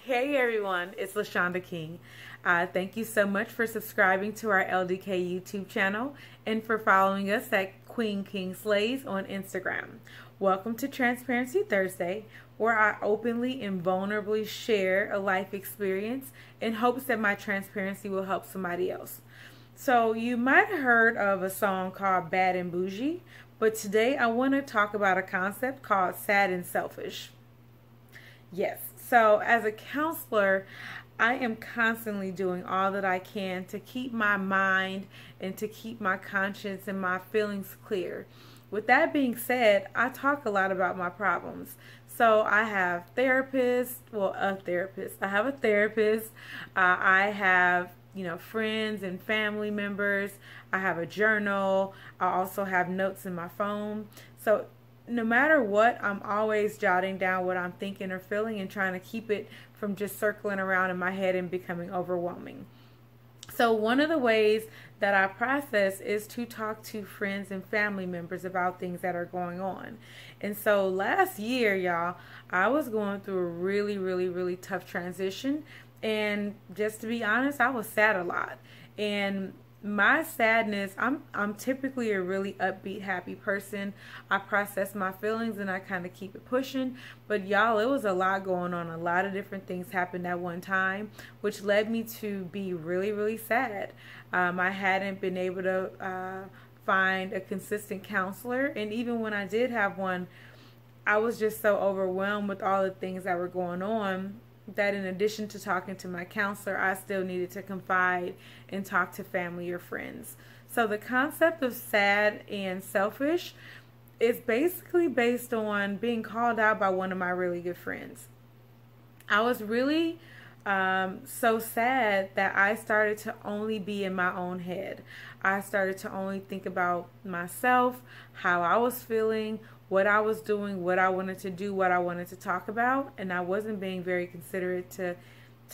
Hey everyone, it's LaShonda King. Thank you so much for subscribing to our LDK YouTube channel and for following us at Queen King Slays on Instagram. Welcome to Transparency Thursday, where I openly and vulnerably share a life experience in hopes that my transparency will help somebody else. So you might have heard of a song called Bad and Bougie, but today I want to talk about a concept called sad and selfish. Yes. So as a counselor, I am constantly doing all that I can to keep my mind and to keep my conscience and my feelings clear. With that being said, I talk a lot about my problems. So I have therapists, well, a therapist. I have a therapist. I have, friends and family members. I have a journal. I also have notes in my phone. So no matter what, I'm always jotting down what I'm thinking or feeling and trying to keep it from just circling around in my head and becoming overwhelming. So one of the ways that I process is to talk to friends and family members about things that are going on. And so last year, y'all, I was going through a really tough transition. And just to be honest, I was sad a lot. And my sadness, I'm typically a really upbeat, happy person. I process my feelings and I kind of keep it pushing. But y'all, it was a lot going on. A lot of different things happened at one time, which led me to be really sad. I hadn't been able to find a consistent counselor. And even when I did have one, I was just so overwhelmed with all the things that were going on that in addition to talking to my counselor, I still needed to confide and talk to family or friends. So the concept of sad and selfish is basically based on being called out by one of my really good friends. I was really so sad that I started to only be in my own head. I started to only think about myself, how I was feeling, what I was doing, what I wanted to do, what I wanted to talk about, and I wasn't being very considerate to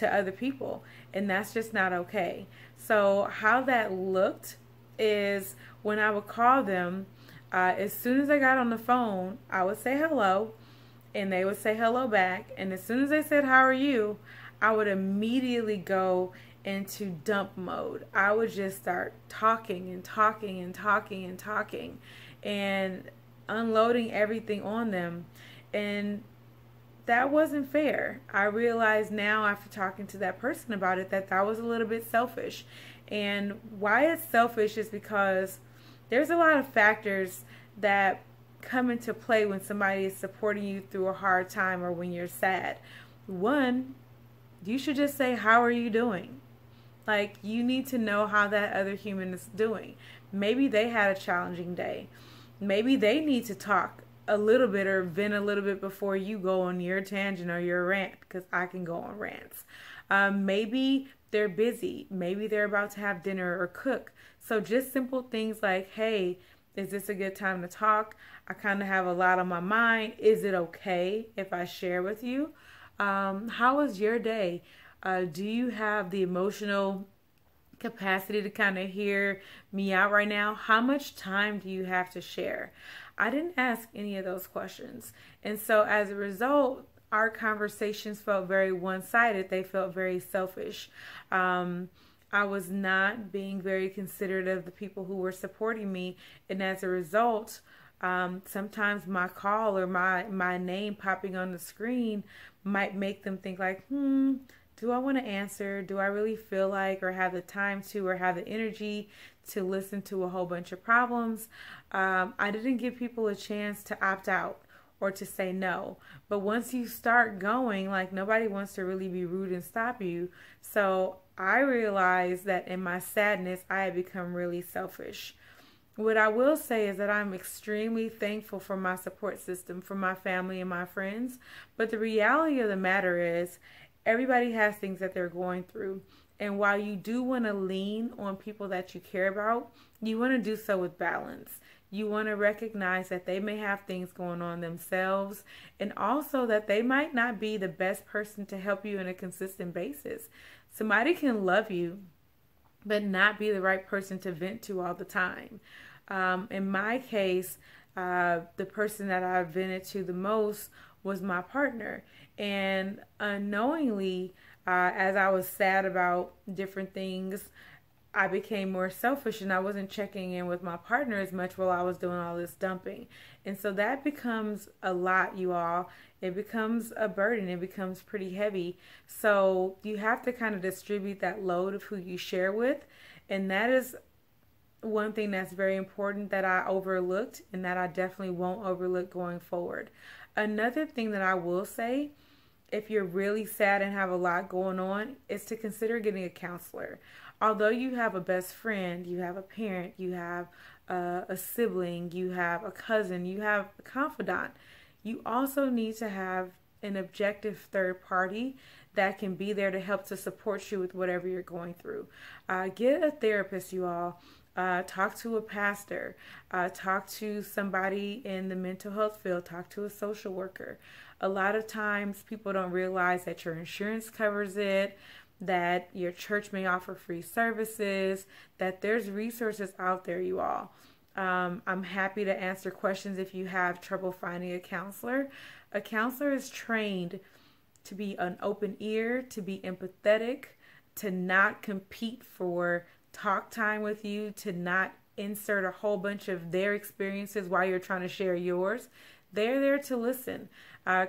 other people, and that's just not okay. So how that looked is when I would call them, as soon as I got on the phone, I would say hello, and they would say hello back, and as soon as they said, "How are you?" I would immediately go into dump mode. I would just start talking and unloading everything on them, and that wasn't fair. I realize now after talking to that person about it that was a little bit selfish. And why it's selfish is because there's a lot of factors that come into play when somebody is supporting you through a hard time or when you're sad. One, you should just say, "How are you doing?" Like, you need to know how that other human is doing. Maybe they had a challenging day. Maybe they need to talk a little bit or vent a little bit before you go on your tangent or your rant, because I can go on rants. Maybe they're busy. Maybe they're about to have dinner or cook. So just simple things like, "Hey, is this a good time to talk? I kind of have a lot on my mind. Is it okay if I share with you? How was your day? Do you have the emotional capacity to kind of hear me out right now? How much time do you have to share?" I didn't ask any of those questions. And so as a result, our conversations felt very one-sided. They felt very selfish. I was not being very considerate of the people who were supporting me. And as a result, sometimes my call or my name popping on the screen might make them think like, do I want to answer? Do I really feel like or have the time to or have the energy to listen to a whole bunch of problems? I didn't give people a chance to opt out or to say no. But once you start going, like, nobody wants to really be rude and stop you. So I realized that in my sadness, I had become really selfish. What I will say is that I'm extremely thankful for my support system, for my family and my friends. But the reality of the matter is, everybody has things that they're going through. And while you do want to lean on people that you care about, you want to do so with balance. You want to recognize that they may have things going on themselves, and also that they might not be the best person to help you on a consistent basis. Somebody can love you, but not be the right person to vent to all the time. In my case, the person that I vented to the most was my partner. And unknowingly, as I was sad about different things, I became more selfish and I wasn't checking in with my partner as much while I was doing all this dumping. And so that becomes a lot, you all. It becomes a burden. It becomes pretty heavy. So you have to kind of distribute that load of who you share with. And that is one thing that's very important that I overlooked and that I definitely won't overlook going forward. Another thing that I will say, if you're really sad and have a lot going on, is to consider getting a counselor. Although you have a best friend, you have a parent, you have a sibling, you have a cousin, you have a confidant, you also need to have an objective third party that can be there to help to support you with whatever you're going through. Get a therapist, you all. Talk to a pastor, talk to somebody in the mental health field, talk to a social worker. A lot of times people don't realize that your insurance covers it, that your church may offer free services, that there's resources out there, you all. I'm happy to answer questions if you have trouble finding a counselor. A counselor is trained to be an open ear, to be empathetic, to not compete for talk time with you, to not insert a whole bunch of their experiences while you're trying to share yours. They're there to listen.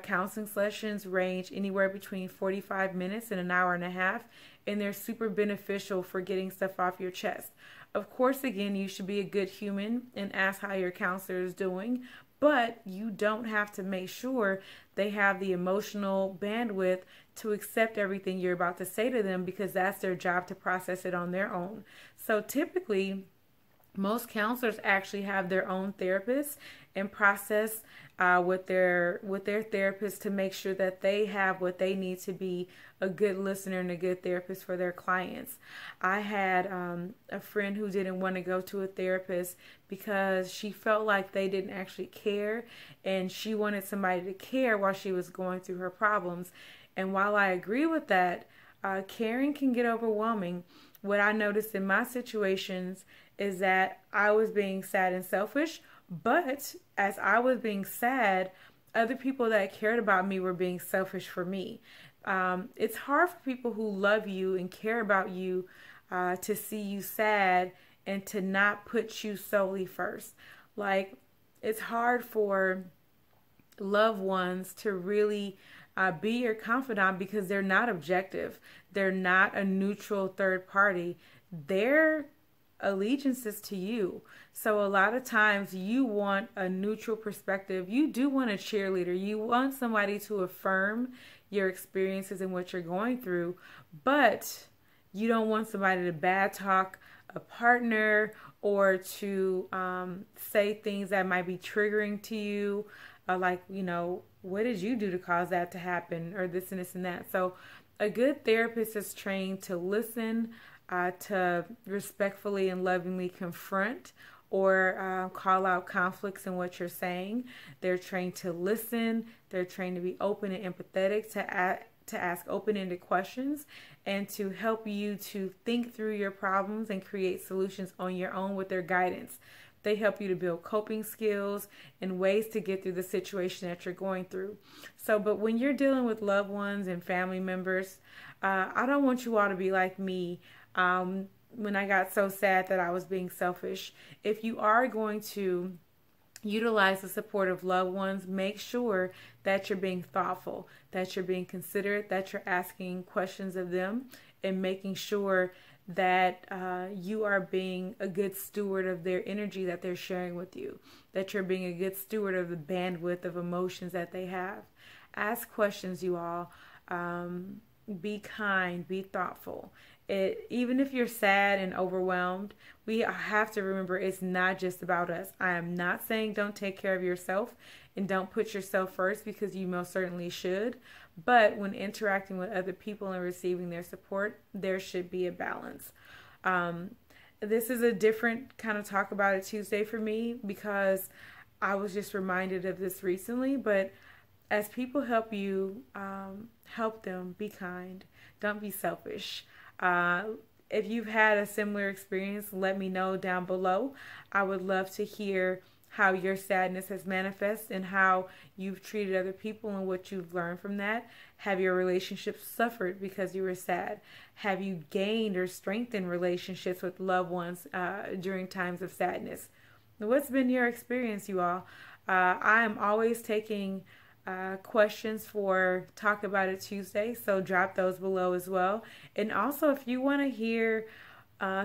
Counseling sessions range anywhere between 45 minutes and an hour and a half, and they're super beneficial for getting stuff off your chest. Of course, again, you should be a good human and ask how your counselor is doing, but you don't have to make sure they have the emotional bandwidth to accept everything you're about to say to them, because that's their job to process it on their own. So typically, most counselors actually have their own therapists and process with their therapist to make sure that they have what they need to be a good listener and a good therapist for their clients. I had a friend who didn't want to go to a therapist because she felt like they didn't actually care, and she wanted somebody to care while she was going through her problems. And while I agree with that, caring can get overwhelming. What I noticed in my situations is that I was being sad and selfish, but as I was being sad, other people that cared about me were being selfish for me. It's hard for people who love you and care about you to see you sad and to not put you solely first. Like, it's hard for loved ones to really be your confidant because they're not objective. They're not a neutral third party. Their allegiances to you. So a lot of times you want a neutral perspective. You do want a cheerleader. You want somebody to affirm your experiences and what you're going through, but you don't want somebody to bad talk a partner or to say things that might be triggering to you, like, you know, what did you do to cause that to happen, or this and this and that. So a good therapist is trained to listen, to respectfully and lovingly confront or call out conflicts in what you're saying. They're trained to listen. They're trained to be open and empathetic, to ask open-ended questions, and to help you to think through your problems and create solutions on your own with their guidance. They help you to build coping skills and ways to get through the situation that you're going through. So, but when you're dealing with loved ones and family members, I don't want you all to be like me when I got so sad that I was being selfish. If you are going to utilize the support of loved ones, make sure that you're being thoughtful, that you're being considerate, that you're asking questions of them, and making sure that you are being a good steward of their energy that they're sharing with you, that you're being a good steward of the bandwidth of emotions that they have. Ask questions, you all. Be kind, be thoughtful. Even if you're sad and overwhelmed, we have to remember it's not just about us. I am not saying don't take care of yourself and don't put yourself first, because you most certainly should. But when interacting with other people and receiving their support, there should be a balance. This is a different kind of Talk About It Tuesday for me, because I was just reminded of this recently. But as people help you, help them. Be kind. Don't be selfish. If you've had a similar experience, let me know down below. I would love to hear how your sadness has manifested and how you've treated other people and what you've learned from that. Have your relationships suffered because you were sad? Have you gained or strengthened relationships with loved ones during times of sadness? What's been your experience, you all? I am always taking questions for Talk About It Tuesday, so drop those below as well. And also, if you want to hear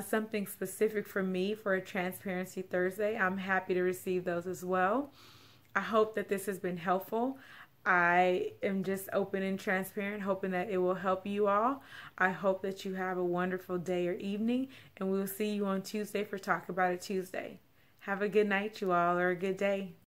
something specific from me for a Transparency Thursday, I'm happy to receive those as well. I hope that this has been helpful. I am just open and transparent, hoping that it will help you all. I hope that you have a wonderful day or evening, and we will see you on Tuesday for Talk About It Tuesday. Have a good night, you all, or a good day.